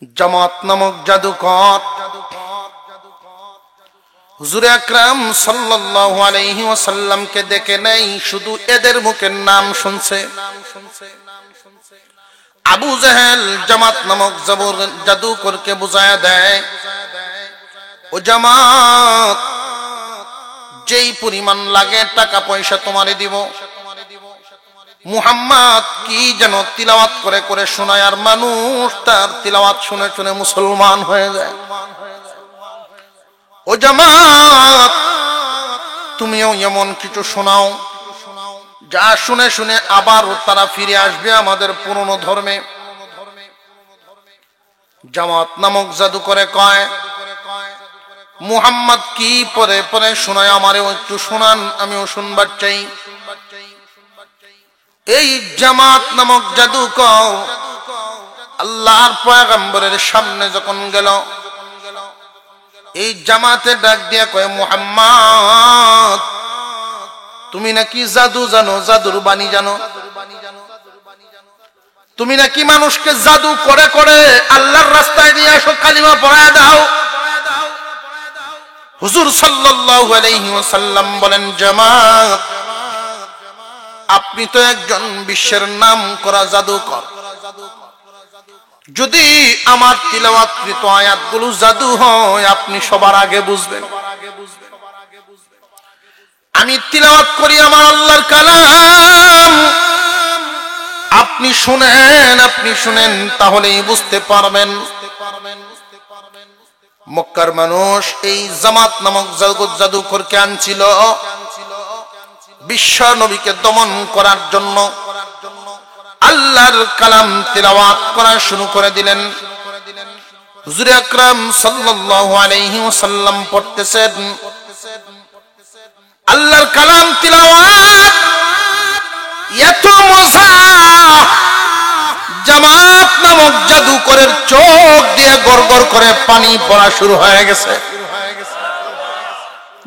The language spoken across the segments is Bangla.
জামাত নামক জাদুকর হুজুর আকরাম সাল্লাল্লাহু আলাইহি ওয়াসাল্লামকে দেখে নাই, শুধু এদের মুখের নাম শুনছে। আবু জাহেল জামাত নামক জাদুকরকে বুঝায়া দেয়, ও জামাত, যেই পরিমাণ লাগে টাকা পয়সা তোমারে দিব। মুহাম্মদ কি যেন তিলাওয়াত করে করে শোনায়, আর মানুষ তার তিলাওয়াত শুনে শুনে মুসলমান হয়ে যায়। ও জামাত, তুমিও এমন কিছু শোনাও যা শুনে শুনে আবারও তারা ফিরে আসবে আমাদের পুরনো ধর্মে। জামাত নামক জাদুকরে কয়, মুহাম্মদ কি পরে পরে শোনায়, আমারেও একটু শোনান, আমিও শুনবার চাই। এই জামাত নামক জাদুকর আল্লাহর পয়গম্বরের সামনে যখন গেল, এই জামাতে ডাক দিয়া কয়, মুহাম্মদ, তুমি নাকি জাদু জানো, জাদুর বাণী জানো, তুমি নাকি মানুষকে জাদু করে করে আল্লাহর রাস্তায় নিয়ে আসো, কালিমা পড়ায় দাও। হুজুর সাল্লাল্লাহু আলাইহি ওয়াসাল্লাম বলেন, জামাত, আপনি তো একজন বিশ্বের নাম করা জাদুকর। যদি আমার তিলাওয়াতকৃত আয়াতগুলো জাদু হয়, আপনি সবার আগে বুঝবেন। আমি তিলাওয়াত করি আমার আল্লাহর কালাম, আপনি শুনেন, আপনি শুনেন, তাহলেই বুঝতে পারবেন। মক্কার মানুষ এই জামাত নামক জাদুকরকে আনছিল বিশ্ব নবীকে দমন করার জন্য। আল্লাহর কালাম তিলাওয়াত করা শুরু করে দিলেন। হুজুর আকরাম সাল্লাল্লাহু আলাইহি ওয়াসাল্লাম পড়তেছেন, আল্লাহর কালাম তিলাওয়াত এত মজা, জামাত নামক জাদুকরের চোখ দিয়ে গড়গড় করে পানি পড়া শুরু হয়ে গেছে।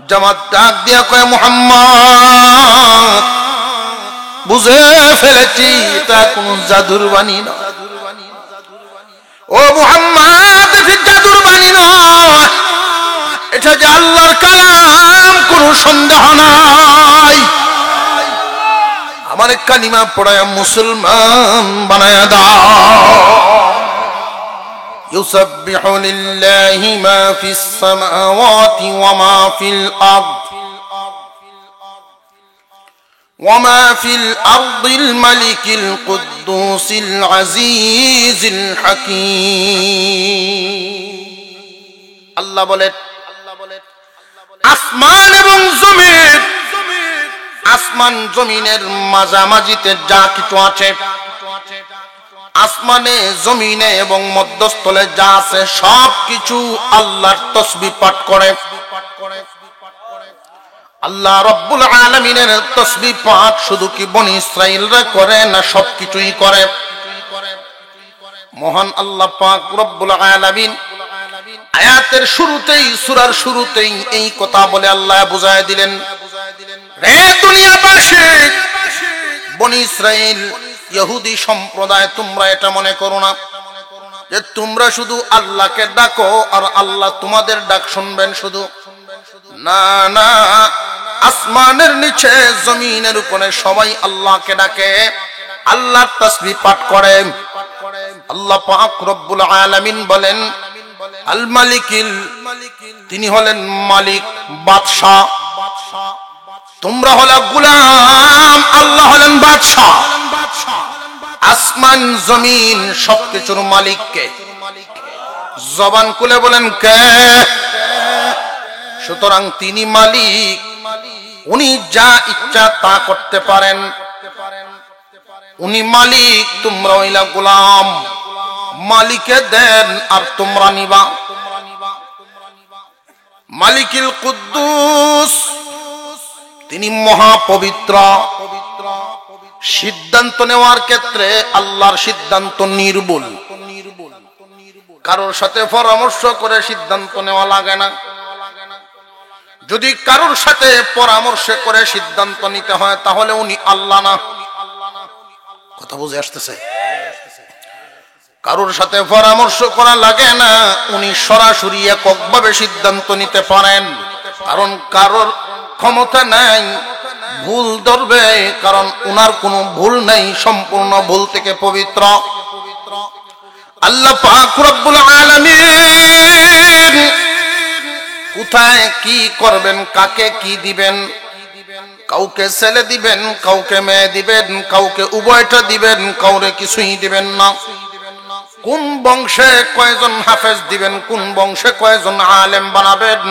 জামাত ডাক দিয়া কয়, মুহাম্মদ, বুঝে ফেলেছি এটা কোন জাদুর বাণী না। ও মুহাম্মদ, এটা জাদুর বাণী নয়, এটা যে আল্লাহর কালাম, কোনো সন্দেহ নাই। আমার কালিমা পড়ায় মুসলমান বানায়া দাও। يسبح لله ما في السماوات وما في الأرض وما في الأرض الملك القدوس العزيز الحكيم। আল্লাহ বলে, আসমান এবং জমিন, আসমান জমিনের মাঝামাঝিতে যা কিছু আছে, আসমানে জমিনে এবং মধ্যস্থলে যা আছে সব কিছু আল্লাহর তাসবিহ পাঠ করে। আল্লাহ রাব্বুল আলামিনের তাসবিহ পাঠ শুধু কি বনি ইসরাঈলরা করে না, সবকিছুই করে। মহান আল্লাহ পাক রব্বুল আলামিন আয়াতের শুরুতেই, সূরার শুরুতেই এই কথা বলে আল্লাহ বুঝায় দিলেন, রে দুনিয়াবাসী, বনি ইসরাঈল, ইহুদি সম্প্রদায়, তোমরা এটা মনে করো না যে তোমরা শুধু আল্লাহকে ডাকো আর আল্লাহ তোমাদের ডাক শুনবেন শুধু। না না, আসমানের নিচে জমিনের উপরে সবাই আল্লাহকে ডাকে, আল্লাহর তাসবিহ পাঠ করে। আল্লাহ পাক রব্বুল আলামিন বলেন, আল মালিকিল, তিনি হলেন মালিক, বাদশা। তোমরা হলো গোলাম, আল্লাহ হলেন বাদশা। আসমান জমিন সবকিছুর মালিক কে? জবান খুলে বলেন কে? সুতরাং তিনি মালিক, উনি যা ইচ্ছা তা করতে পারেন। উনি মালিক, তোমরা হইলা গোলাম। মালিকে দেন আর তোমরা নিবা। মালিকুল কুদ্দুস, তিনি মহাপবিত্র। সিদ্ধান্ত নেওয়ার ক্ষেত্রে আল্লাহর সিদ্ধান্ত নির্ভুল, কারোর সাথে পরামর্শ করে সিদ্ধান্ত নেওয়া লাগে না। যদি কারোর সাথে পরামর্শ করে সিদ্ধান্ত নিতে হয় তাহলে উনি আল্লাহ না। কথা বুঝে আসতেছে? কারোর সাথে পরামর্শ করা লাগে না, উনি সরাসরি এককভাবে সিদ্ধান্ত নিতে পারেন। কারণ কারোর ক্ষমতা নাই ভুল ধরবে, কারণ উনার কোনো ভুল নাই, সম্পূর্ণ ভুল থেকে পবিত্র। আল্লাহ পাক রব্বুল আলামিন কোথায় কি করবেন, কাকে কি দিবেন, কাউকে ছেলে দিবেন, কাউকে মেয়ে দিবেন, কাউকে উভয়টা দিবেন, কাউরে কিছুই দিবেন না। কোন বংশে কয়জন হাফেজ দিবেন, কোন বংশে কয়জন আলেম বানাবেন,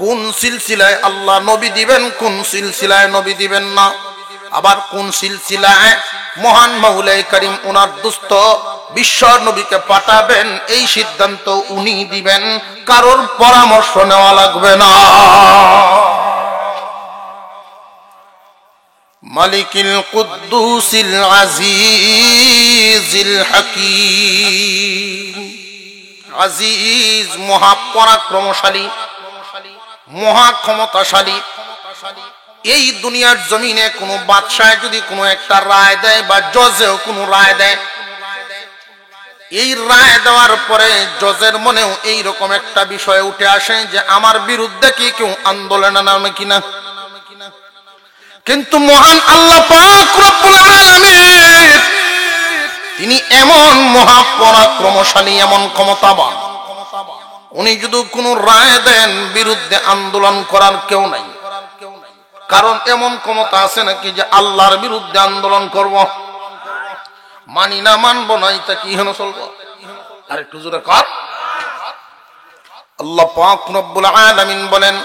কোন সিলসিলায় আল্লাহ নবী দিবেন, কোন সিলসিলায় নবী দিবেন না, আবার কোন সিলসিলায় মহান মাওলাই করিম ওনার দুস্থ বিশ্ব নবীকে পাঠাবেন, এই সিদ্ধান্ত উনি দিবেন, কারোর পরামর্শ নেওয়া লাগবে না। মালিকিল কুদ্দুসিল আজিজিল হাকীম, আজিজ মহাপরাক্রমশালী, মহা ক্ষমতাশালী। এই দুনিয়ার জমিনে কোনো বাদশাহ যদি কোনো একটা রায় দেয় বা জজেও কোনো রায় দেয়, এই রায় দেওয়ার পরে জজের মনেও এই রকম একটা বিষয় উঠে আসে যে আমার বিরুদ্ধে কি কেউ আন্দোলনে নামে কিনা। কিন্তু মহান আল্লাহ পাক রব্বুল আলামিন তিনি এমন মহাপরাক্রমশালী, এমন ক্ষমতাবান, উনি যদি কোনো রায় দেন বিরুদ্ধে আন্দোলন করার কেউ নাই। কারণ এমন ক্ষমতা আছে নাকি যে আল্লাহর বিরুদ্ধে আন্দোলন করব, মানি না মানবো না, এটা কি হেন চলবো? আর একটু জোরে কর। আল্লাহ পাক রব্বুল আলামিন বলেন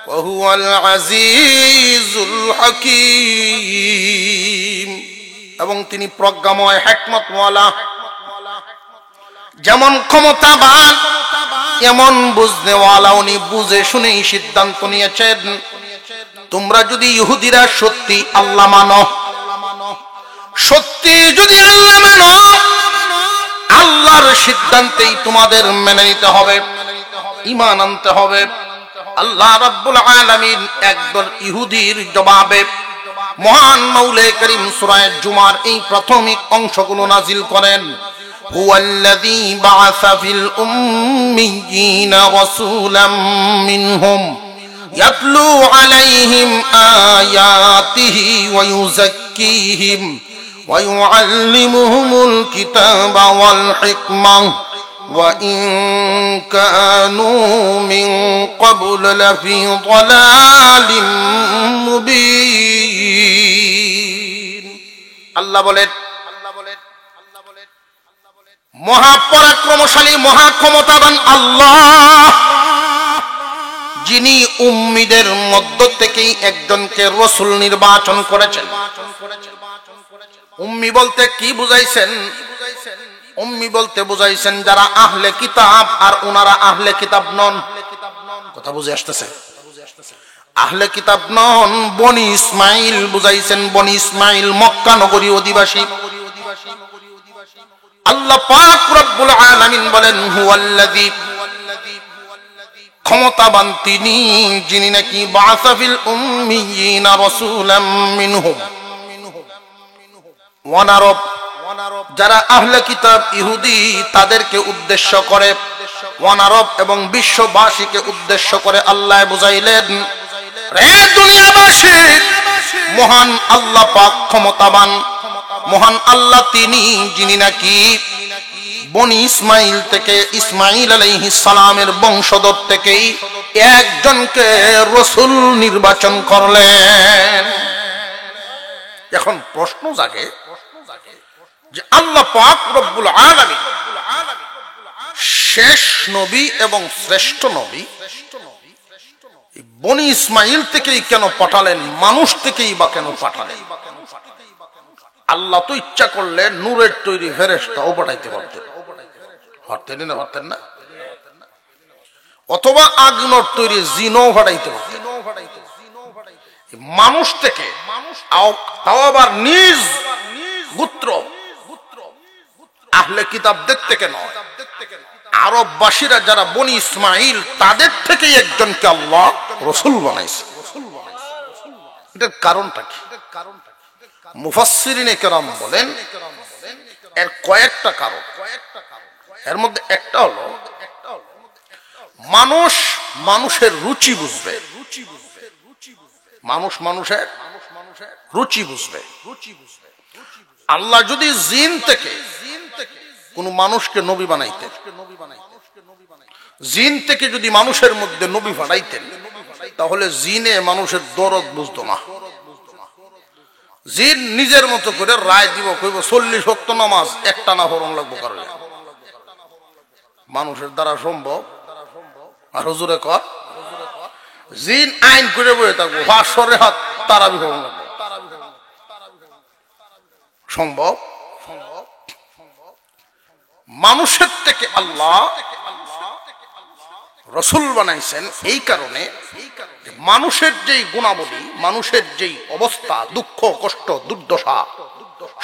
ওয়াহুয়াল আজিজুল হাকীম, এবং তিনি প্রজ্ঞাময়, হিকমতওয়ালা। যেমন ক্ষমতাবান এমন বুঝনেওয়ালা, উনি বুঝে শুনেই সিদ্ধান্ত নিয়েছেন তোমরা যদি ইহুদিরা সত্যি আল্লাহ মানো, সত্যি যদি আল্লাহ মানো, আল্লাহর সিদ্ধান্তেই তোমাদের মেনে নিতে হবে, ঈমান আনতে হবে। আল্লাহ রাব্বুল আলামিন একদল ইহুদির জবাবে মহান মাওলাই করিম সূরা জুমার এই প্রাথমিক অংশগুলো নাজিল করেন। হুয়াল্লাযী বাআসা ফিল উম্মিয়িনা রাসূলাম মিনহুম ইয়াতলু আলাইহিম আয়াতিহি ওয়া ইউযাক্কিহিম ওয়া ইউআল্লিমুহুমুল কিতাবা ওয়াল হিকমাহ ওয়া ইন কানূ মিন ক্বাবল লাফি যালালিম মুবিন। আল্লাহ বলেন মহাপরাক্রমশালী, মহাক্ষমতাবান আল্লাহ, যিনি উম্মীদের মধ্য থেকেই একজনকে রাসূল নির্বাচন করেছেন। উম্মী বলতে কি বুঝাইছেন? উম্মী বলতে বুঝাইছেন যারা আহলে কিতাব আর ওনারা আহলে কিতাব নন। কথা বুঝে আসতেছে? আহলে কিতাব নন, বনি ইসমাইল বুঝাইছেন। বনি ইসমাইল মক্কা নগরী অধিবাসী। আল্লাহ পাক রব্বুল আলামিন বলেন হুয়াল্লাযী, ক্ষমতাবান তিনি, যিনি নাকি বাআসা ফিল উম্মিয়িনা রাসূলাম মিনহুম, ওয়ানারব, যারা আহলে কিতাব ইহুদি তাদেরকে উদ্দেশ্য করে, ওয়ানারব এবং বিশ্ববাসীকে উদ্দেশ্য করে আল্লাহ বুঝাইলেন রে দুনিয়াবাসী, মহান আল্লাহ পাক ক্ষমতাবান, মহান আল্লাহ তিনি, যিনি নাকি বনি ইসমাইল থেকে, ইসমাইল আলাইহিস সালামের বংশধর থেকেই একজনকে রাসূল নির্বাচন করলেন। এখন প্রশ্ন জাগে যে আল্লাহ পাক রব্বুল আলামিন শেষ নবী এবং শ্রেষ্ঠ নবী বনি ইসমাইল থেকেই কেন পাঠালেন? মানুষ থেকেই বা কেন পাঠালেন? আল্লাহ তো ইচ্ছা করলে নূরের তৈরি ফেরেশতাও পাঠাইতে পারতেন, পারতেন না? অথবা আগুনের তৈরি জিনও পাঠাইতে পারতেন। মানুষ থেকে, তাও আবার নিজ গোত্র, আহলে কিতাবদের থেকে নয়, আরববাসীরা যারা বনি ইসমাইল তাদের থেকেই একজনকে আল্লাহ রাসূল বানাইছে। এটার কারণটা কি? মুফাসসিরিনে কেরাম বলেন এর কয়েকটা কারণ। এর মধ্যে একটা হলো মানুষ মানুষের রুচি বুঝবে, মানুষ মানুষের রুচি বুঝবে। আল্লাহ যদি জিন থেকে কোন মানুষকে নবী বানাইতেন, জিন থেকে যদি মানুষের মধ্যে নবী বানাইতেন, তাহলে জিনে মানুষের দরদ বুঝতো না। জিন নিজের মতো করে রায় দিব, কইব 40 ওয়াক্ত নামাজ একটা না পড়ন লাগবো কারণ মানুষের দ্বারা সম্ভব? আর হুজুরে কর জিন আইন করে বয়ে থাকবো 500 রেখাত তারাবি পড়ন লাগবো, সম্ভব? মানুষের থেকে আল্লাহ রসুল বানাইছেন এই কারণে মানুষের যেই গুণাবলী, মানুষের যেই অবস্থা, দুঃখ কষ্ট দুর্দশা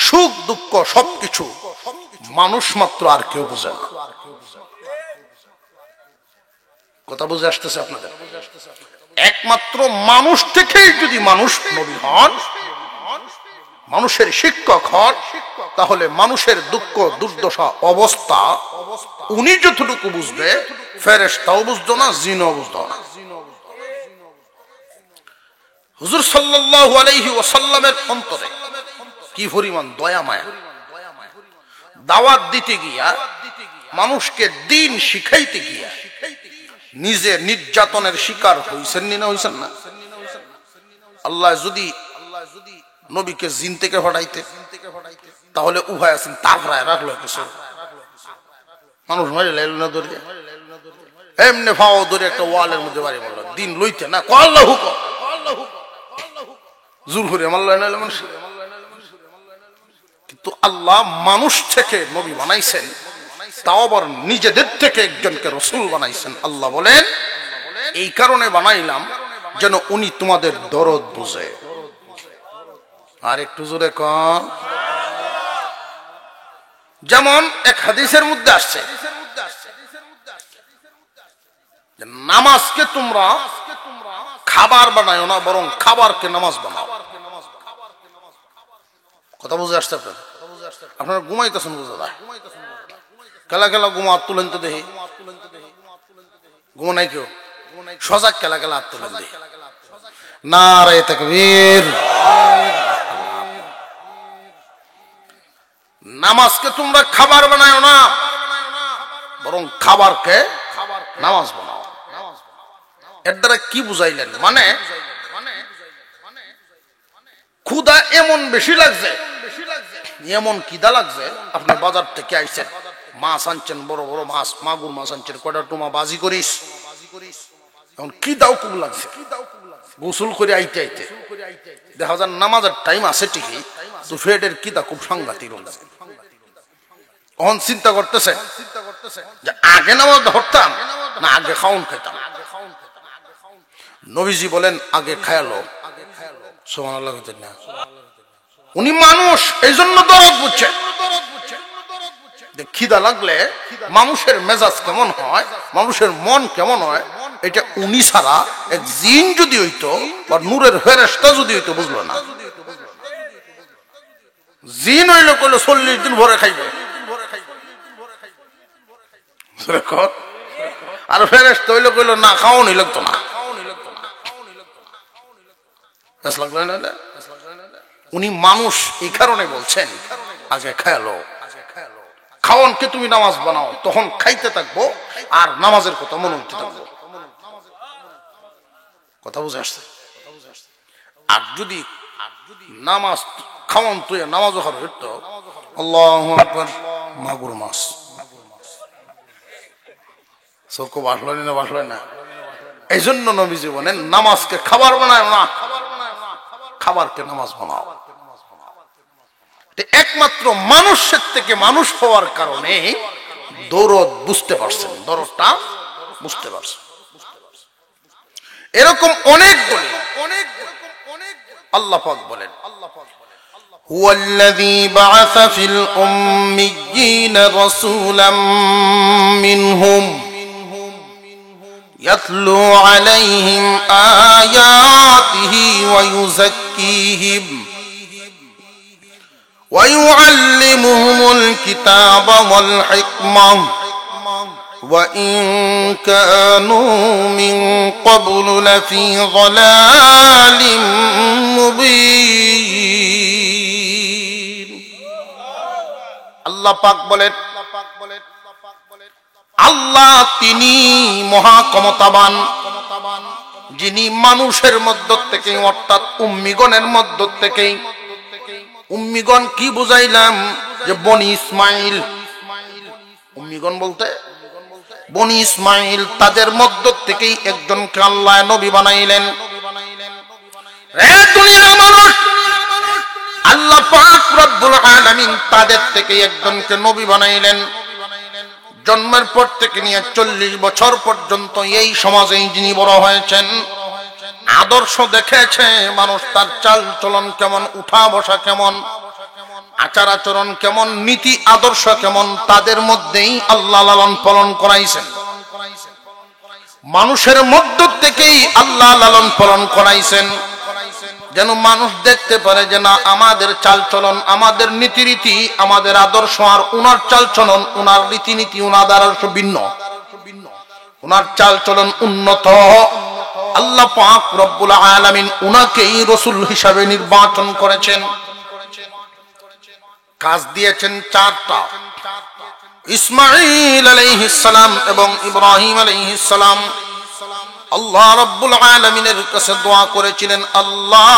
সুখ দুঃখ সবকিছু মানুষ মাত্র, আর কেউ বুঝে না। কথা বুঝে আসতেছে আপনাদের? একমাত্র মানুষ থেকেই যদি মানুষ নবী হন, মানুষের শিক্ষক হন, তাহলে মানুষের দুঃখ দুর্দশা অবস্থা উনি যতটুকু বুঝবে ফেরেশতাও বুঝতো না, জিনও বুঝতো না। হুজুর সাল্লাল্লাহু আলাইহি ওয়াসাল্লামের অন্তরে কি পরিমাণ দয়া মায়া, দাওয়াত দিতে গিয়া, মানুষকে দ্বীন শিখাইতে গিয়া নিজে নির্যাতনের শিকার হইছেন না হইছেন না? আল্লাহ যদি নবীকে জিন থেকে হটাইতে, তাহলে উভয় আছেন তাগড়ায় রাখলো কিছু মানুষ মারি লাইল না ধরে, এমনি ফাও ধরে একটা ওয়ালের মধ্যে বাড়ি মারল, দিন লইতে না আল্লাহ হুকুম জোর করে মারল না মানুষ। কিন্তু আল্লাহ মানুষ থেকে নবী বানাইছেন, তাও আবার নিজেদের থেকে একজনকে রসুল বানাইছেন। আল্লাহ বলেন এই কারণে বানাইলাম যেন উনি তোমাদের দরদ বুঝে। আর একটু জোরে কন। যেমন এক হাদিসের মধ্যে আসছে, নামাজকে তোমরা খাবার বানাও না, বরং খাবারকে নামাজ বানাও। কথা বুঝে আসছে আপনার? আপনারা ঘুমাইতেছেন বুঝে না? খেলা খেলা ঘুমা হাত তুলেন তো দেখি, ঘুমো নাই কেউ? সজাগ খেলা খেলা হাত তুলেন দেখি। নারে তাকবীর। নামাজকে তোমরা খাবার বানাও না, বরং খাবারকে নামাজ বানাও। এর দ্বারা কি বুঝাইলেন? মানে ক্ষুধা এমন বেশি লাগছে, এমন খিদা লাগছে, আপনি বাজার থেকে আইছেন, মাছ আনছেন, বড় বড় মাছ, মাগুর মাছ আনছেন, কয়টা টোমা বাজি করিস, এখন খিদাও খুব লাগছে। গোসল করে আইতে আইতে দেখা যায় নামাজের টাইম আছে ঠিকই, তো ফেটের খিদা খুব সাংঘাতিক লাগছে। অন চিন্তা করতেছে যে আগে নামাজ ধরতাম না আগে খাউন খাইতাম। নবীজি বলেন আগে খায়ালো। সুবহানাল্লাহ। উনি মানুষ, এই জন্য দরদ বুঝছেন। খিদা লাগলে মানুষের মেজাজ কেমন হয়, মানুষের মন কেমন হয়, এটা উনি ছাড়া এক জিন যদি হইতো বা নূরের ফেরেশতা যদি হইতো বুঝলো না। জিন হইলে কইলো 40 দিন ভরে খাইবে, আর ফেরেশতা হইলে কইলো না খাওয়ানি লাগতো না। উনি মানুষ, এই কারণে বলছেন আগে খায়ালো। খাওয়ানকে তুমি নামাজ বানাও, তখন খাইতে থাকবো আর নামাজের কথা মনে হতে থাকবো। কথা বুঝে আসছে? আর যদি নামাজ খাওয়ান তুই নামাজও খারাপ হইতো, আল্লাহু আকবার, মাগুর মাছ চোখ বাসলো না, বাসলো না। এই জন্য নবীজি বলেন নামাজকে খাবার বানায় না, খাবারকে নামাজ বানাও। একমাত্র মানুষের থেকে মানুষ হওয়ার কারণে দরদ বুঝতে পারছেন, দরদটা বুঝতে পারছেন। এরকম অনেক বলি, আল্লাহ পাক বলেন হুয়াল্লাযী বাআসা ফিল উম্মিয়্যিনা রাসূলাম মিনহুম ইয়াতলু আলাইহিম আয়াতিহি ওয়া ইউযাক্কিহিম ويعلمهم الكتاب والحكمة وإن كانوا من قبل لفي ضلال مبين আল্লাহ পাক বলেন আল্লাহ তিনি মহা ক্ষমতাবান, যিনি মানুষের মধ্য থেকে অর্থাৎ উম্মিগণের মধ্য থেকে, উম্মিগণ কি বুঝাইলাম যে বনি ইসমাইল, উম্মিগণ বলতে বনি ইসমাইল, তাদের মধ্য থেকেই একজনকে আল্লাহ নবী বানাইলেন। হে দুনিয়ার মানুষ, আল্লাহ পাক রব্বুল আলামিন তাদের থেকে একজনকে নবী বানাইলেন। জন্মের পর থেকে নিয়ে 40 বছর পর্যন্ত এই সমাজেই যিনি বড় হয়েছেন, আদর্শ দেখেছে মানুষ, তার চাল চলন কেমন, উঠা বসা কেমন, আচার আচরণ কেমন, নীতি আদর্শ কেমন, তাদের মধ্যেই আল্লাহ লালন পালন করাইছেন। মানুষের মধ্য থেকেই আল্লাহ লালন পালন করাইছেন, যেন মানুষ দেখতে পারে যে না, আমাদের চাল চলন, আমাদের নীতিরীতি, আমাদের আদর্শ আর উনার চাল চলন, উনার রীতিনীতি, উনার আদর্শ ভিন্ন, উনার চাল চলন উন্নত। আল্লাহ পাক রব্বুল আলামিন উনাকেই রাসূল হিসাবে নির্বাচন করেছেন। কাজ দিয়েছেন 4টা, ইসমাঈল আলাইহিস সালাম এবং ইব্রাহিম আলাইহিস সালাম। আল্লাহ রাব্বুল আলামিনের কাছে দোয়া করেছিলেন, আল্লাহ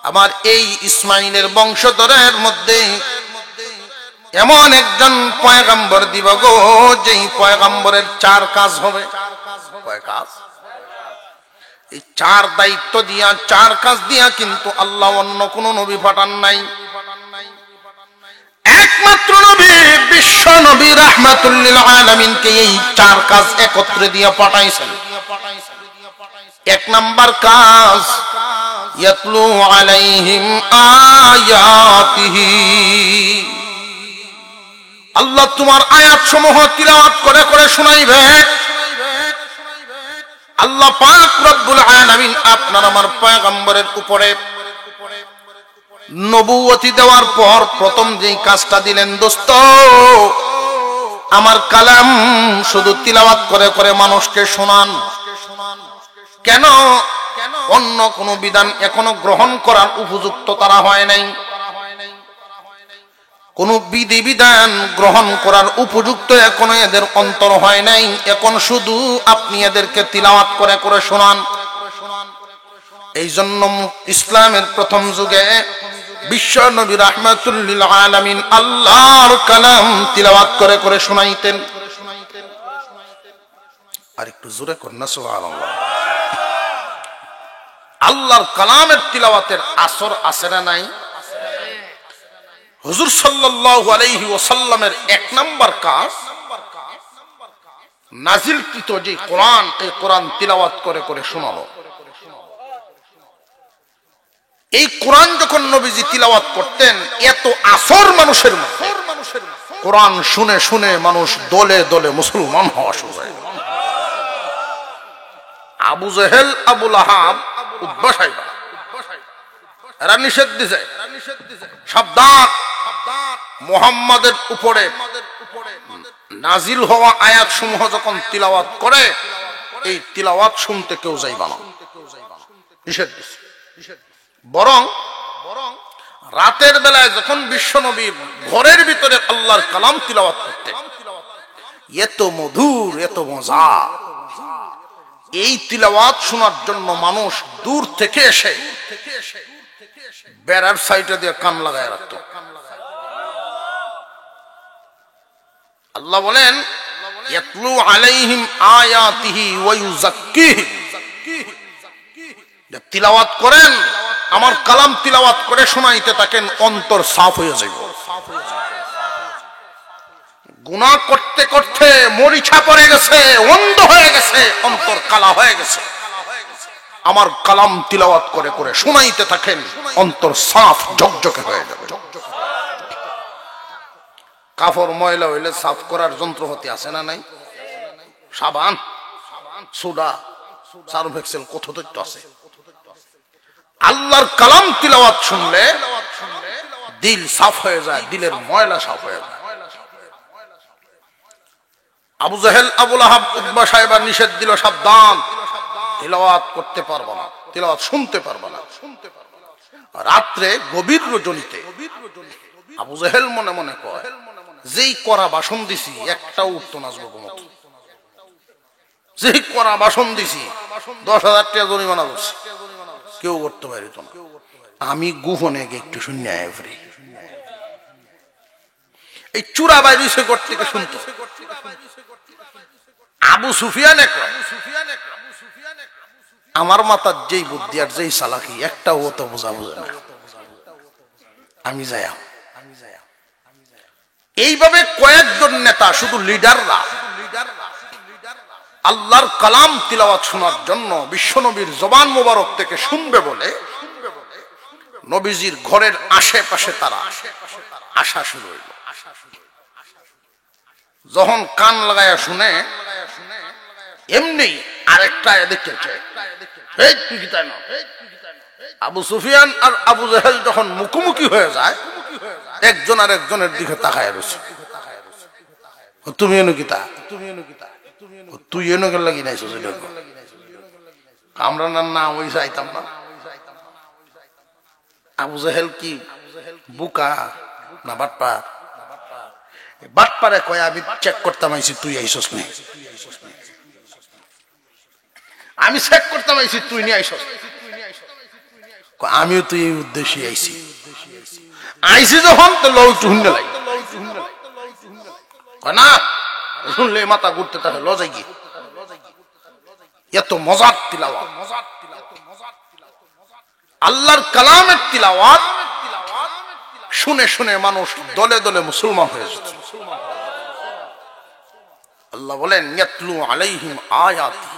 আমার এই ইসমাঈলের বংশধরের মধ্যে এমন একজন পয়গম্বর দিব গো, যেই পয়গম্বরের 4 কাজ হবে। কয় কাজ? এই 4 দায়িত্ব দিয়া, 4 কাজ দিয়া কিন্তু আল্লাহ অন্য কোন নবী পাঠান নাই। একমাত্র নবী, বিশ্ব নবী রাহমাতুল লিল আলামিনকে এই 4 কাজ একত্রে দিয়া পাঠাইছেন। 1 নাম্বার কাজ, ইয়াতলু আলাইহিম আয়াতিহি, আল্লাহ তোমার আয়াত সমূহ তিলাওয়াত করে করে শোনাইবে। আল্লাহ পাক রব্বুল আলামিন আপনার আমার পয়গম্বরের উপরে নবুয়তি দেওয়ার পর প্রথম যেই কাজটা দিলেন, দোস্ত আমার কালাম শুধু তিলাওয়াত করে করে মানুষকে শোনান। কেন? অন্য কোন বিধান এখনো গ্রহণ করার উপযুক্ত তারা হয় নাই, কোন বিধি বিধান গ্রহণ করার উপযুক্ত এখনো এদের অন্তর হয় নাই। এখন শুধু আপনি এদেরকে তিলাওয়াত করে করে শোনান। এই জন্য ইসলামের প্রথম যুগে বিশ্ব নবী রাহমাতুল লিল আলামিন আল্লাহর কালাম তিলাওয়াত করে করে শোনাইতেন। আর একটু জোরে কর না সুবহানাল্লাহ। আল্লাহর কালামের তিলাওয়াতের আসর আছে না নাই? হুজুর সাল্লাল্লাহু আলাইহি ওয়াসাল্লামের 1 নাম্বার কাজ, নাজিলকৃত যে কোরআন, এই কোরআন তিলাওয়াত করে করে শোনানো। এই কোরআন যখন নবীজি তিলাওয়াত করতেন, এত আসর মানুষের মধ্যে, কোরআন শুনে শুনে মানুষ দলে দলে মুসলমান হওয়া শুরু হয়। আবু জেহেল, আবু লাহাব, উতবা সাইবা এরা নিষেধ দিছে, সাবধান, মুহাম্মাদের উপরে নাজিল হওয়া আয়াত সমূহ যখন তিলাওয়াত করে, এই তিলাওয়াত শুনতে কেউ যাইবা না, নিষেধ দিছে। বরং রাতের বেলায় যখন বিশ্বনবী ঘরের ভিতরে আল্লাহর কালাম তিলাওয়াত করতেন, এত মধুর, এত মজা, এই তিলাওয়াত শোনার জন্য মানুষ দূর থেকে এসে বেড়ার সাইডে দিয়ে কান লাগায় রাখত। আল্লাহ বলেন, ইয়াতলু আলাইহিম আয়াতিহি ওয়া ইউযাক্কিহিম, তিলাওয়াত করেন, আমার কালাম তিলাওয়াত করে শোনাইতে থাকেন, অন্তর সাফ হয়ে যাবে। গুনাহ করতে করতে মরিচা পড়ে গেছে, অন্ধ হয়ে গেছে, অন্তর কালা হয়ে গেছে, আমার কালাম তিলাওয়াত করে করে শোনাইতে থাকেন, অন্তর সাফ ঝকঝকে হয়ে যাবে। কাপড় ময়লা হইলে সাফ করার যন্ত্রপাতি আছে না নাই? সাবান, সোডা, সার্ফ এক্সেল, কত তথ্য আছে। আল্লাহর কালাম তিলাওয়াত শুনলে দিল সাফ হয়ে যায়, দিলের ময়লা সাফ হয়ে যায়। আবু জাহেল, আবু লাহাব, উতবা সাহেবার নিষেধ দিল, সাবধান, তিলাওয়াত করতে পারবো না, তিলাওয়াত শুনতে পারবো না। রাত্রে গভীর রজনীতে আবু জাহেল মনে মনে কয়, যেই করা বাসন দিছি একটাও উঠতো না জগমত, যেই করা বাসন দিছি 10,000 টাকা জরিমানা করছি, কেউ করতে পারিত না। আমি গোপনে একটু শূন্য এভরি এই চূড়া বাইরে সে করতে শুনতো। আবু সুফিয়ানে কয়, আমার মাথার যেই বুদ্ধি আর যেই চালাকি একটাও তো বোঝা বোঝে না, আমি যাই। এইভাবে কয়েকজন নেতা, শুধু লিডাররা, আল্লাহর কালাম তিলাওয়াত শোনার জন্য বিশ্বনবীর জবান মোবারক থেকে শুনবে বলে নবীজির ঘরের আশেপাশে তারা আসা শুরু হইল। যখন কান লাগায়া শুনে, এমনি আরেকটা দেখেছে, আবু সুফিয়ান আর আবু জাহেল যখন মুখোমুখি হয়ে যায়, একজন আর একজনের দিকে তাকায় রয়েছে। তুমি এনো কিতা, তুই এনো কে লাগি নাই, আমরা না ওই যাইতাম না। আবু জাহেল কি বুকা না বাটপার? বাটপারে কয়, আমি চেক করতাম আইছি, তুই আইসস নাই। আমি চেক করতাম আইছি, তুই নিয়ে আইসস। আমিও তুই এই উদ্দেশ্যে আইছি, আইসি যখন তো লও শুনলে লাই না, শুনলে মাথা ঘুরতে থাকে, লজাই গিয়ে এত মজার তিলাওয়াত, আল্লাহর কালামের তিলাওয়াত শুনে শুনে মানুষ দলে দলে মুসলমান হয়ে যাচ্ছে। আল্লাহ বলেন, ইয়াতলু আলাইহিম আয়াতি।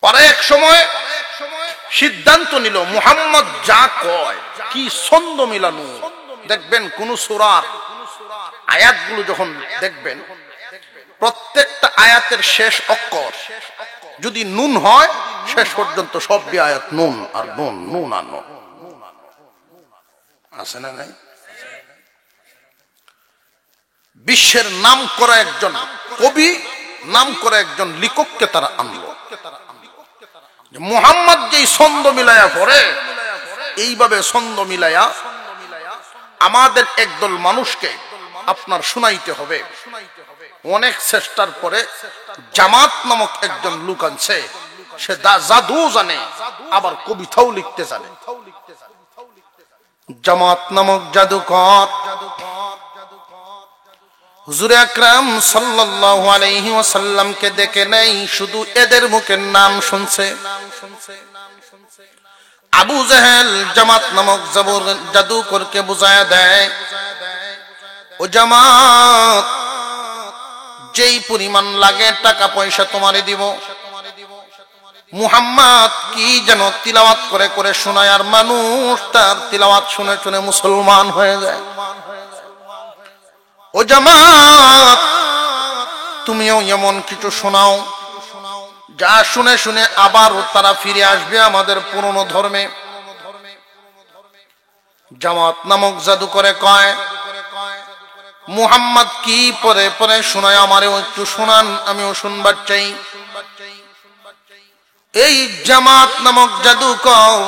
পরে এক সময় সিদ্ধান্ত নিল, মুহাম্মদ যা কয়, কি ছন্দ মিলানো। দেখবেন কোন সূরার আয়াতগুলো যখন দেখবেন, প্রত্যেকটা আয়াতের শেষ অক্ষর যদি নুন হয়, শেষ পর্যন্ত সবই আয়াত নুন আর নুন, নুন আর নুন। আছে না নাই? বিশ্বের নাম করা একজন কবি, নাম করা একজন লেখককে তারা আনলো। মুহাম্মদ যেই ছন্দ মিলায়া পড়ে, এইভাবে ছন্দ মিলায়া আমাদের একদল মানুষকে আপনার শুনাইতে হবে। অনেক চেষ্টার পরে জামাত নামক একজন লোক আনছে, সে জাদু জানে, আবার কবিতাও লিখতে জানে। জামাত নামক জাদুকর হুজুর আকরাম সাল্লাল্লাহু আলাইহি ওয়াসাল্লামকে দেখে নাই, শুধু এদের মুখের নাম শুনছে। আবু জাহেল জামাত নামক জাদুকরকে বুঝায়া দেয়, ও জামাত, যেই পরিমাণ লাগে টাকা পয়সা তোমারে দিব। মুহাম্মদ কি যেন তিলাওয়াত করে করে শোনায়, আর মানুষ তার তিলাওয়াত শুনে শুনে মুসলমান হয়ে যায়। ও জামাত, তুমিও এমন কিছু শোনাও যা শুনে শুনে আবার তারা ফিরে আসবে আমাদের পুরনো ধর্মে। জামাত নামক জাদুকরে কয়, মুহাম্মদ কি পরে পরে শোনায়, আমারও একটু শোনান, আমিও শুনবার চাই। এই জামাত নামক জাদুকর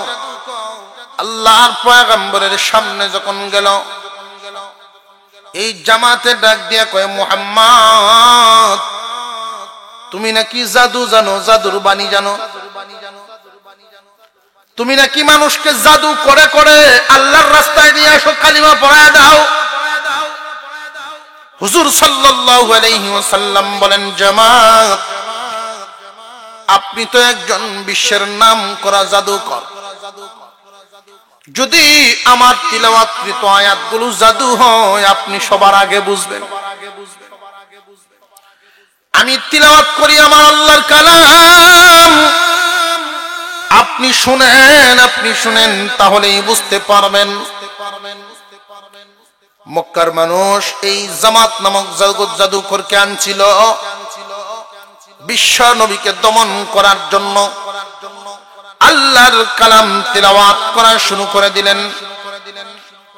আল্লাহর পয়গম্বরের সামনে যখন গেল, এই জামাতে ডাক দিয়া কয়, মুহাম্মদ, তুমি নাকি জাদু জানো, জাদুর বাণী জানো, তুমি নাকি মানুষকে জাদু করে করে আল্লাহর রাস্তায় নিয়ে আসো, কালিমা পড়ায় দাও। হুজুর সাল্লাল্লাহু আলাইহি ওয়াসাল্লাম বলেন, জামাত, আপনি তো একজন বিশ্বের নাম করা জাদুকর, যদি আমার তিলাওয়াতকৃত আয়াতগুলো জাদু হয়, আপনি সবার আগে বুঝবেন। আমি তিলাওয়াত করি আমার আল্লাহর কালাম, আপনি শুনেন, আপনি শুনেন, তাহলেই বুঝতে পারবেন। মক্কার মানুষ এই জামাত নামক জাদুকরকে আনছিল বিশ্ব নবীকে দমন করার জন্য। আল্লাহর কালাম তিলাওয়াত করা শুরু করে দিলেন।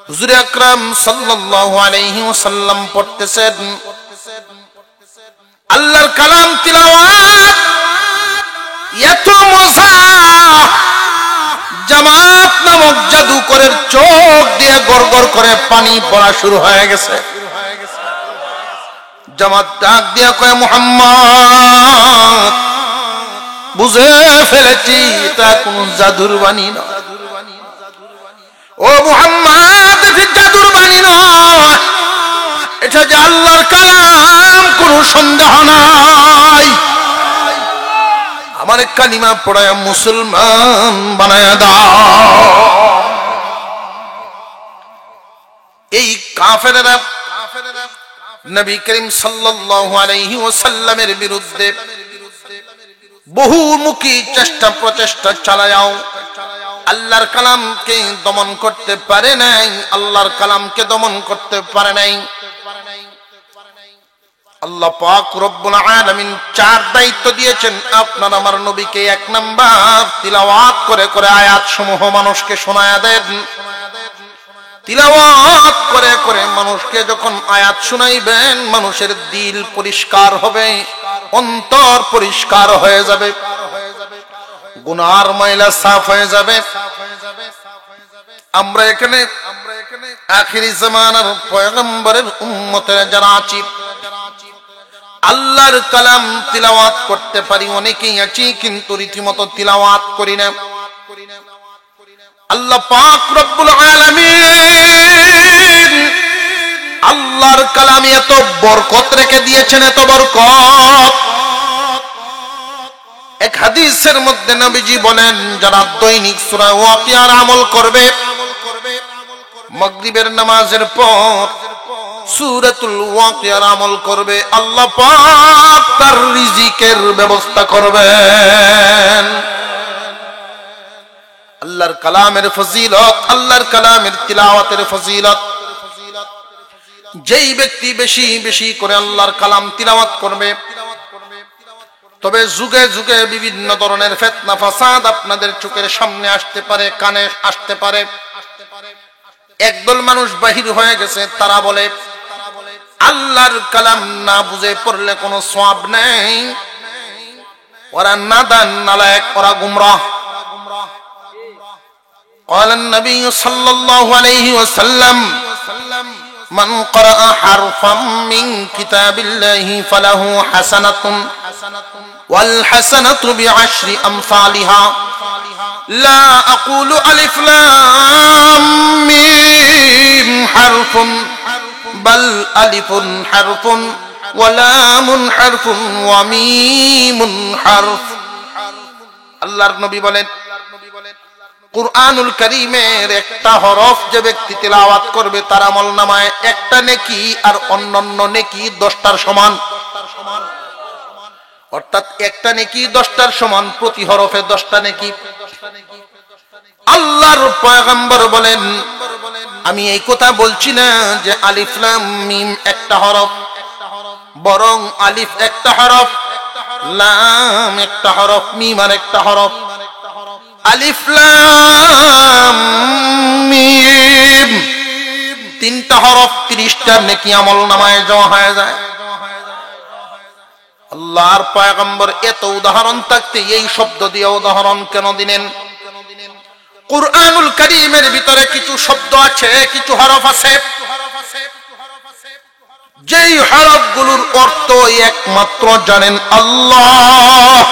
হুজুর আকরাম সাল্লাল্লাহু আলাইহি ওয়াসাল্লাম পড়তেছেন, আল্লাহর কালাম তিলাওয়াত এত মজা, জামাত নামক জাদুকরের চোখ দিয়ে গড়গড় করে পানি পড়া শুরু হয়ে গেছে। জামাত ডাক দিয়া কয়, মুহাম্মদ, বুঝে ফেলেছি এটা কোন জাদুর বাণী নয়। ও মুহাম্মদ, এটা জাদুর বাণী নয়, এটা যে আল্লাহর কালাম, কোন সন্দেহ নাই। আমার কালিমা পড়ায় মুসলমান বানায়া দাও। এই কাফেররা নবী করিম সাল্লাল্লাহু আলাইহি ওয়াসাল্লামের বিরুদ্ধে বহুমুখী চেষ্টা প্রচেষ্টা চালায়াও আল্লাহর কালামকে দমন করতে পারে নাই, আল্লাহর কালামকে দমন করতে পারে নাই। আল্লাহ পাক রব্বুল আলামিন চার দায়িত্ব দিয়েছেন আপনার আমার নবীকে। এক নাম্বার, তিলাওয়াত করে করে আয়াত সমূহ মানুষকে শোনায়া দেন। তিলাওয়াত করে করে মানুষকে যখন আয়াত শুনাইবেন, মানুষের দিল পরিষ্কার হবে, অন্তর পরিষ্কার হয়ে যাবে, গুনার ময়লা সাফ হয়ে যাবে। আমরা এখানে আখিরি জামানার পয়গম্বরের উম্মতের যারা আছি, আল্লাহর কালাম তিলাওয়াত করতে পারি অনেকেই আছি, কিন্তু রীতিমতো তিলাওয়াত করি না। আল্লাহ পাক রব্বুল আলামিন আল্লাহর কালামে এত বরকত রেখে দিয়েছেন, এত বরকত। এক হাদিসের মধ্যে নবীজি বলেন, যারা দৈনিক সূরা ওয়াকিয়ার আমল করবে, মাগরিবের নামাজের পর সূরাতুল ওয়াকিয়ার আমল করবে, আল্লাহ পাক তার রিজিকের ব্যবস্থা করবেন। আল্লাহর কালামের ফজিলত, আল্লাহর কালামের তিলাওয়াতের ফজিলত। যেই ব্যক্তি বেশি বেশি করে আল্লাহর কালাম তিলাওয়াত করবে, তবে যুগে যুগে বিভিন্ন ধরনের ফিতনা ফাসাদ আপনাদের চোখের সামনে আসতে পারে, কানে আসতে পারে। একদল মানুষ বাহির হয়ে গেছে, তারা বলে আল্লাহর কালাম না বুঝে পড়লে কোনো সওয়াব নেই, ওরা নাদান, নালায়েক, ওরা গুমরাহ। قال النبي صلى الله عليه وسلم من قرأ حرفا من كتاب الله فله حسنة والحسنة بعشر أمثالها لا أقول ألف لام ميم حرف بل ألف حرف ولام حرف وميم حرف. আল্লাহর নবী বলেন, কুরআনুল কারীমের একটা হরফ যে ব্যক্তি তিলাওয়াত করবে, তার আমলনামায় একটা নেকি আর অন্যান্য নেকি 10টার সমান। অর্থাৎ একটা নেকি 10টার সমান, প্রতি হরফে 10টা নেকি। আল্লাহর পয়গম্বর বলেন, আমি এই কথা বলছি না যে আলিফ লাম মিম একটা হরফ, বরং আলিফ একটা হরফ, লাম একটা হরফ, মিম আর একটা হরফ। আলিফ লাম মিম 3টা হরফ, 30টা নেকি আমলনামায় জমা হয়ে যায়। আল্লাহর পয়গম্বর এত উদাহরণ থাকতে এই শব্দ দিয়ে উদাহরণ কেন দিলেন? কুরআনুল কারীমের ভিতরে কিছু শব্দ আছে, কিছু হরফ আছে, যেই হরফগুলোর অর্থ একমাত্র জানেন আল্লাহ।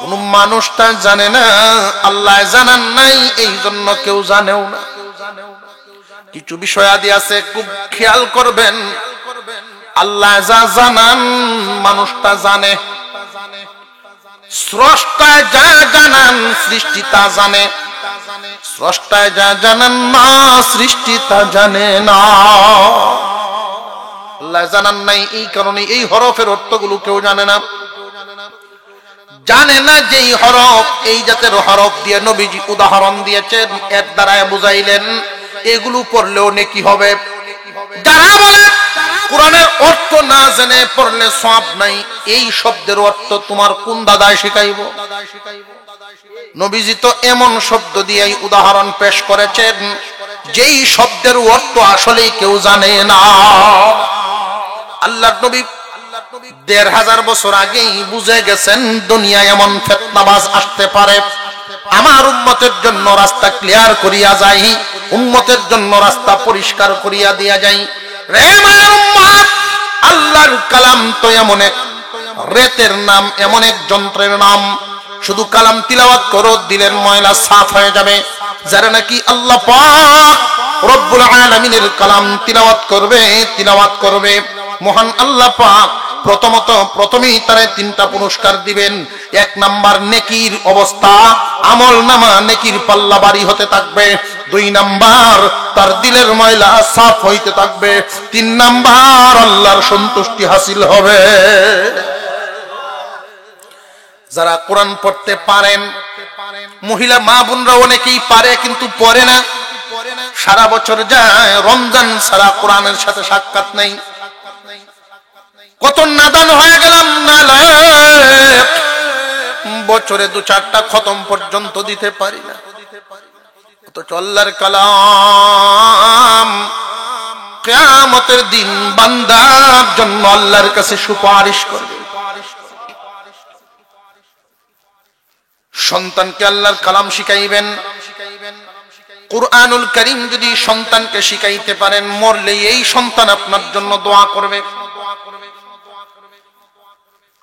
কোন মানুষটা জানে না, আল্লাহ জানান নাই, এই জন্য কেউ জানেও না। কিছু বিষয় আদি আছে, খুব খেয়াল করবেন, আল্লাহ যা জানান মানুষটা জানে, স্রষ্টায় যা জানান সৃষ্টি তা জানে, স্রষ্টায় যা জানান না সৃষ্টি তা জানে না। আল্লাহ জানান নাই, এই কারণে এই হরফের অর্থগুলো কেউ জানে না। জানে না যেই হরফ, এই জাতের হরফ দিয়ে নবীজি উদাহরণ দিয়েছেন, এর দ্বারা বুঝাইলেন এগুলো পড়লেও নেকি হবে। যারা বলে কোরআনের অর্থ না জেনে পড়লে সওয়াব নাই, এই শব্দের অর্থ তোমার কোন দাদায় শিখাইব? নবীজি তো এমন শব্দ দিয়েই উদাহরণ পেশ করেছেন যেই শব্দের অর্থ আসলে কেউ জানে না। আল্লাহর নবী ১৫০০ বছর আগেই বুঝে গেছেন দুনিয়ায় এমন ফিতনাবাজ আসতে পারে, আমার উম্মতের জন্য রাস্তা ক্লিয়ার করিয়া যাই, উম্মতের জন্য রাস্তা পরিষ্কার করিয়া দিয়া যাই। রে মায়ের উম্মত, আল্লাহর কালাম তো এমন এক রেতের নাম, এমন এক যন্ত্রের নাম, শুধু কালাম তিলাওয়াত করো, দিলের ময়লা সাফ হয়ে যাবে। যারা নাকি আল্লাহ পাক রব্বুল আলামিনের কালাম তিলাওয়াত করবে, মহান আল্লাহ পাক প্রথমেই তারে ৩টা পুরস্কার দিবেন। ১ নাম্বার নেকির অবস্থা, আমল নামা নেকির পাল্লা বাড়ি হতে থাকবে। ২ নাম্বার তার দিলের ময়লা সাফ হইতে থাকবে। ৩ নাম্বার আল্লাহর সন্তুষ্টি হাসিল হবে। যারা কোরআন পড়তে পারেন, মহিলা মা বোনরা অনেকেই পারে কিন্তু পড়ে না, সারা বছর যায়, রমজান সারা কোরআনের সাথে সাক্ষাৎ নেই। কত নাদান হয়ে গেলাম, নালায়েক, বছরে ২-৪টা খতম পর্যন্ত দিতে পারি না। অথচ আল্লাহর কালাম কিয়ামতের দিন বান্দার জন্য আল্লাহর কাছে সুপারিশ করবে। সন্তানকে আল্লাহর কালাম শিখাইবেন। কুরআনুল কারীম যদি সন্তানকে শিখাইতে পারেন, মরলে এই সন্তান আপনার জন্য দোয়া করবে।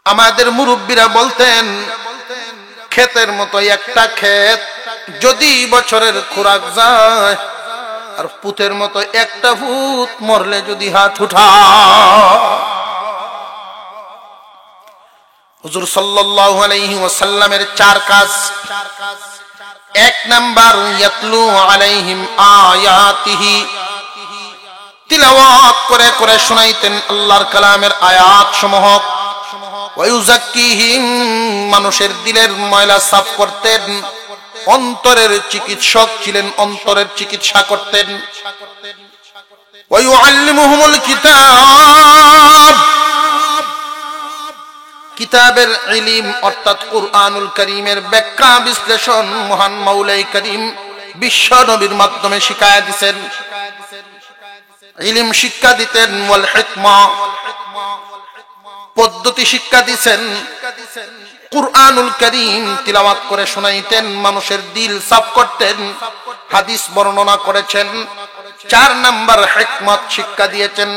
আমাদের মুরব্বীরা বলতেন, ক্ষেতের মতো একটা ক্ষেত, যদি বছরের খোরাক যায়, আর পুতের মতো একটা পুত, মরলে যদি হাত উঠা। হুজুর সাল্লাল্লাহু আলাইহি ওয়াসাল্লামের 4 কাজ। ১ নাম্বার, ইয়াতলু আলাইহিম আয়াতিহি, তিলাওয়াত করে করে শোনাইতেন আল্লাহর কালামের আয়াত সমূহ। ওয়া ইউযাক্কিহিম, মানুষের দিলের ময়লা সাফ করতেন। অন্তরের চিকিৎসক ছিলেন, অন্তরের চিকিৎসা করতেন। ওয়া ইউআল্লিমুহুমুল কিতাব, কিতাবের ইলম অর্থাৎ কুরআনুল কারীমের ব্যাখ্যা বিশ্লেষণ মহান মাওলাই কারীম বিশ্ব নবীর মাধ্যমে শিখায়া দিতেন, ইলম শিক্ষা দিতেন। ওয়াল হিকমা, পদ্ধতি শিক্ষা দিতেন। কুরআনুল কারীম তিলাওয়াত করে শোনাইতেন, মানুষের দিল সাফ করতেন, হাদিস বর্ণনা করেছেন। 4 নাম্বার, হিকমত শিক্ষা দিয়েছেন।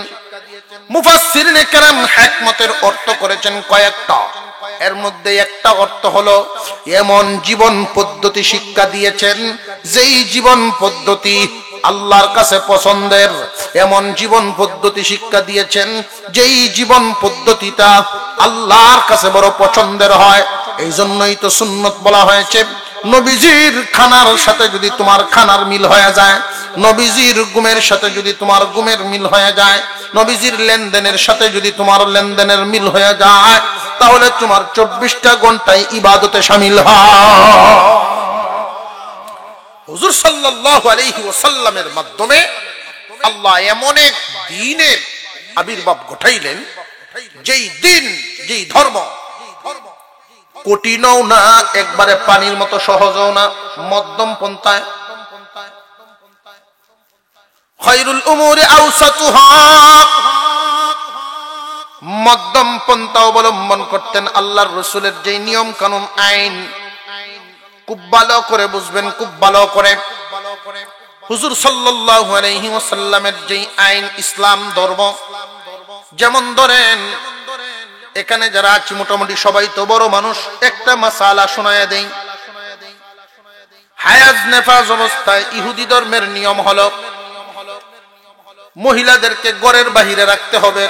মুফাসসিরিনে কেরাম হিকমতের অর্থ করেছেন কয়েকটা, এর মধ্যে একটা অর্থ হলো এমন জীবন পদ্ধতি শিক্ষা দিয়েছেন যেই জীবন পদ্ধতি আল্লাহর কাছে পছন্দের, এমন জীবন পদ্ধতি শিক্ষা দিয়েছেন যেই জীবন পদ্ধতিটা আল্লাহর কাছে বড় পছন্দের হয়। এই জন্যই তো সুন্নত বলা হয়েছে। নবীজির খানার সাথে যদি তোমার খানার মিল হয়ে যায়, নবীজির ঘুমের সাথে যদি তোমার ঘুমের মিল হয়ে যায়, নবীজির লেনদেনের সাথে যদি তোমার লেনদেনের মিল হয়ে যায়, তাহলে তোমার 24টা ঘন্টায় ইবাদতে শামিল হয়। হুজুর সাল্লাল্লাহু আলাইহি ওয়াসাল্লামের মাধ্যমে আল্লাহ এমন এক দ্বীনের আবির্ভাব ঘটাইলেন, যেই দিন, যেই ধর্ম কঠিনও না, একবারে পানির মতো সহজও না, মধ্যম পন্থায়। খায়রুল উমুরি আওসাতুহা, মধ্যম পন্থা অবলম্বন করতেন। আল্লাহর রাসূলের যে নিয়ম কানুন আইন খুব ভালো করে বুঝবেন, খুব ভালো করে। হুজুর সাল্লাল্লাহু আলাইহি ওয়াসাল্লামের যে আইন, ইসলাম ধর্ম, যেমন ধরেন এখানে যারা আছি মোটামুটি সবাই তো বড় মানুষ, একটা মাসালা শোনায়া দেই। হায়াজ নেফাজ অবস্থায় ইহুদি ধর্মের নিয়ম হলো মহিলাদেরকে ঘরের বাহিরে রাখতে হবে,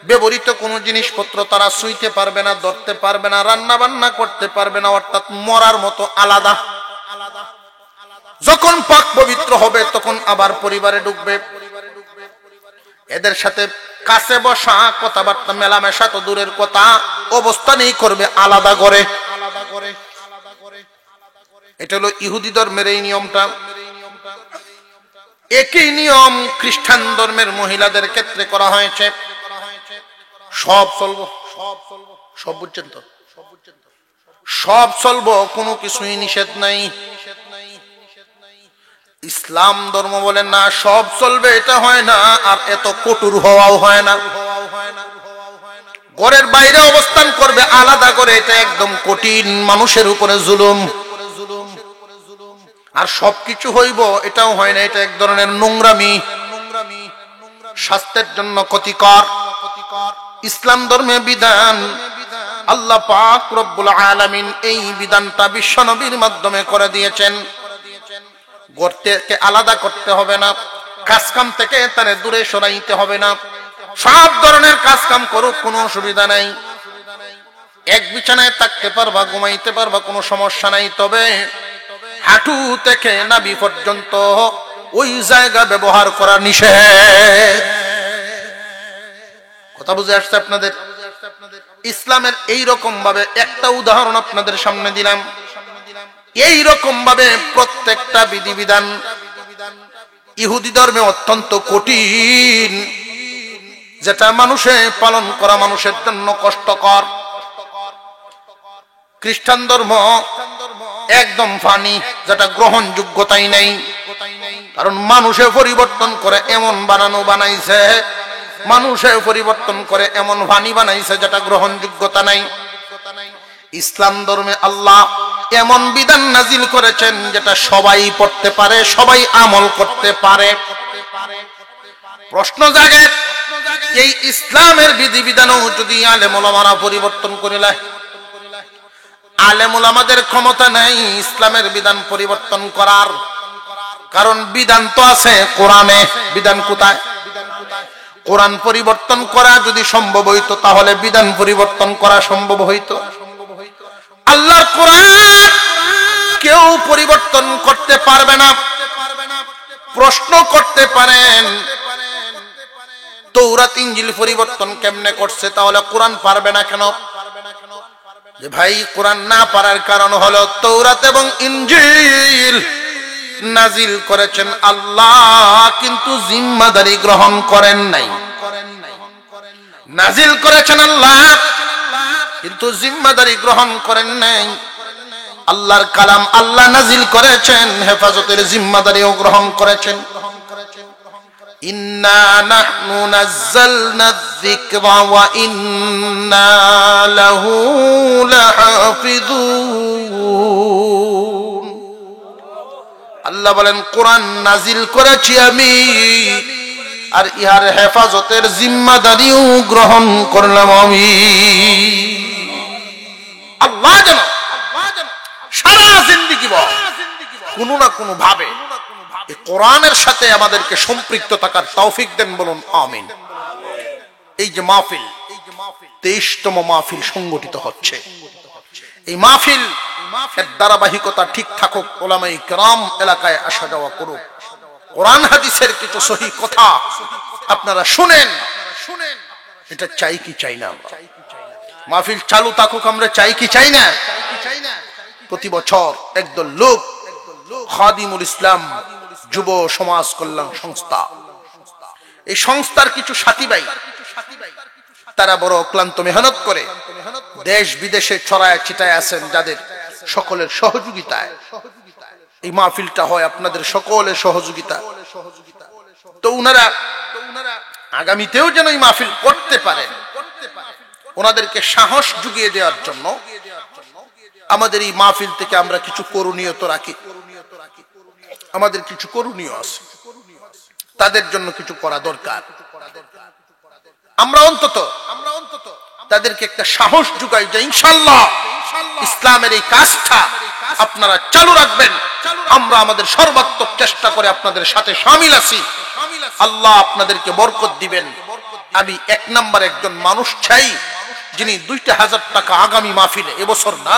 ব্যবহৃত কোন জিনিসপত্র তারা ছুঁইতে পারবে না, ধরতে পারবে না, রান্না বান্না করতে পারবে না, অর্থাৎ মরার মতো আলাদা। যখন পাক পবিত্র হবে তখন আবার পরিবারে ঢুকবে। এদের সাথে কাছে বসা, কথাবার্তা মেলামেশা তো দূরের কথা, অবস্থানেই করবে আলাদা করে। এটা হলো ইহুদি ধর্মের এই নিয়মটা। একই নিয়ম খ্রিস্টান ধর্মের মহিলাদের ক্ষেত্রে করা হয়েছে। সব চলবো, সব বুঝছেন তো? সব চলবো, কোনো কিছুই নিষেধ নাই। ইসলাম ধর্ম বলে না সব চলবে, এটা হয় না। আর এত কঠোর হওয়াও হয় না। ঘরের বাইরে অবস্থান করবে আলাদা করে, এটা একদম কঠিন, মানুষের উপরে জুলুম। আর সবকিছু হইব, এটাও হয় না, এটা এক ধরনের নোংরামি, স্বাস্থ্যের জন্য ক্ষতিকর। ইসলাম ধর্মের বিধান আল্লাহ পাক রব্বুল আলামিন এই বিধানটা বিশ্বনবীর মাধ্যমে করে দিয়েছেন। ঘর থেকে আলাদা করতে হবে না, কাজকাম থেকে তারে দূরে সরাইতে হবে না, সব ধরনের কাজকাম করুক, কোনো অসুবিধা নাই। এক বিছানায় থাকতে পারবা, ঘুমাইতে পারবা, কোনো সমস্যা নাই। তবে হাঁটু থেকে নাভি পর্যন্ত ওই জায়গা ব্যবহার করা নিষেধ। কথা বুঝে আসছে আপনাদের? ইসলামের এই রকম ভাবে একটা উদাহরণ আপনাদের সামনে দিলাম। এই রকম ভাবে প্রত্যেকটা বিধিবিধান ইহুদি ধর্মে অত্যন্ত কঠিন, যেটা মানুষে পালন করা মানুষের জন্য কষ্টকর। খ্রিস্টান ধর্ম একদম ফানি, যেটা গ্রহণযোগ্যতাই নেই। কারণ মানুষে পরিবর্তন করে এমন বানাইছে, মানুষে পরিবর্তন করে এমন ফানি বানাইছে যেটা গ্রহণযোগ্যতা নাই। ইসলাম ধর্মে আল্লাহ এমন বিধান নাজিল করেছেন যেটা সবাই পড়তে পারে, সবাই আমল করতে পারে। প্রশ্ন জাগে, এই ইসলামের বিধিবিধানও যদি আলেম ওলামারা পরিবর্তন করে লাই, আলেম ওলামাদের ক্ষমতা নাই ইসলামের বিধান পরিবর্তন করার। কারণ বিধান তো আছে কোরআনে। বিধান কোথায়? কোরআন পরিবর্তন করা যদি সম্ভব হইতো, তাহলে বিধান পরিবর্তন করা সম্ভব হইতো। আল্লাহর কোরআন কেউ পরিবর্তন করতে পারবে না। প্রশ্ন করতে পারেন, তৌরাত ইনজিল পরিবর্তন কেমনে করছে, তাহলে কোরআন পারবে না কেন? যে ভাই, কোরআন না পারার কারণ হলো তৌরাত এবং ইনজিল নাজিল করেছেন আল্লাহ, কিন্তু জিম্মাদারি গ্রহণ করেন নাই। নাজিল করেছেন আল্লাহ, কিন্তু জিম্মাদারি গ্রহণ করেন নাই। আল্লাহর কালাম আল্লাহ নাজিল করেছেন, হেফাজতের জিম্মাদারিও গ্রহণ করেছেন। ইন্না নাহনু নাযালনা যিকরা ওয়া ইন্না লাহু লাহাফিজুন। আল্লাহ বলেন, কোরআন নাজিল করেছি আমি, আর ইহার হেফাজতের জিম্মাদারিও গ্রহণ করলাম আমি। আল্লাহ যেন সারা জিন্দেগি কোনো না কোনো ভাবে এই কোরআনের সাথে আমাদেরকে সম্পৃক্ত থাকার তৌফিক দেন, বলুন আমিন। এই যে মাহফিল, 23তম মাহফিল সংগঠিত হচ্ছে, এই মাহফিল এর ধারাবাহিকতা ঠিক থাকুক, উলামায়ে কেরাম এলাকায় আসা যাওয়া করুক, কোরআন হাদিসের কিছু সহিহ কথা আপনারা শুনেন। এটা চাই কি চাই না? মাহফিল চালু থাকুক, আমরা চাই কি চাই না? প্রতি বছর একদল লোক খাদিমুল ইসলাম যুব সমাজ কল্যাণ সংস্থা, এই সংস্থার কিছু সাথী ভাই, তারা বড় ক্লান্ত মেহনত করে দেশ বিদেশে ছড়ায় ছিটায় আছেন, যাদের সকলের সহযোগিতায় এই মাহফিলটা হয়, আপনাদের সকলের সহযোগিতা। তো উনারা আগামীতেও যেন এই মাহফিল করতে পারেন, ওনাদেরকে সাহস জুগিয়ে দেওয়ার জন্য আমাদের এই মাহফিল থেকে আমরা কিছু করণীয় তো রাখি। আমাদের কিছু করণীয় আছে, তাদের জন্য কিছু করা দরকার। আমরা অন্তত তাদেরকে একটা সাহস জুগাই যে ইনশাআল্লাহ ইসলামের এই কাজটা আপনারা চালু রাখবেন, আমরা আমাদের সর্বাত্মক চেষ্টা করে আপনাদের সাথে শামিল আছি। আল্লাহ আপনাদেরকে বরকত দিবেন। আমি এক নাম্বার একজন মানুষ চাই, যিনি 2000 টাকা আগামী মাহফিলে, এবছর না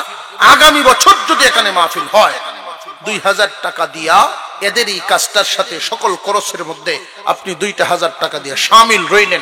আগামী বছর যদি এখানে মাহফিল হয়, 2000 টাকা দিয়া এদের এই কাজটার সাথে সকল খরচের মধ্যে আপনি 2000 টাকা দিয়ে শামিল রইলেন।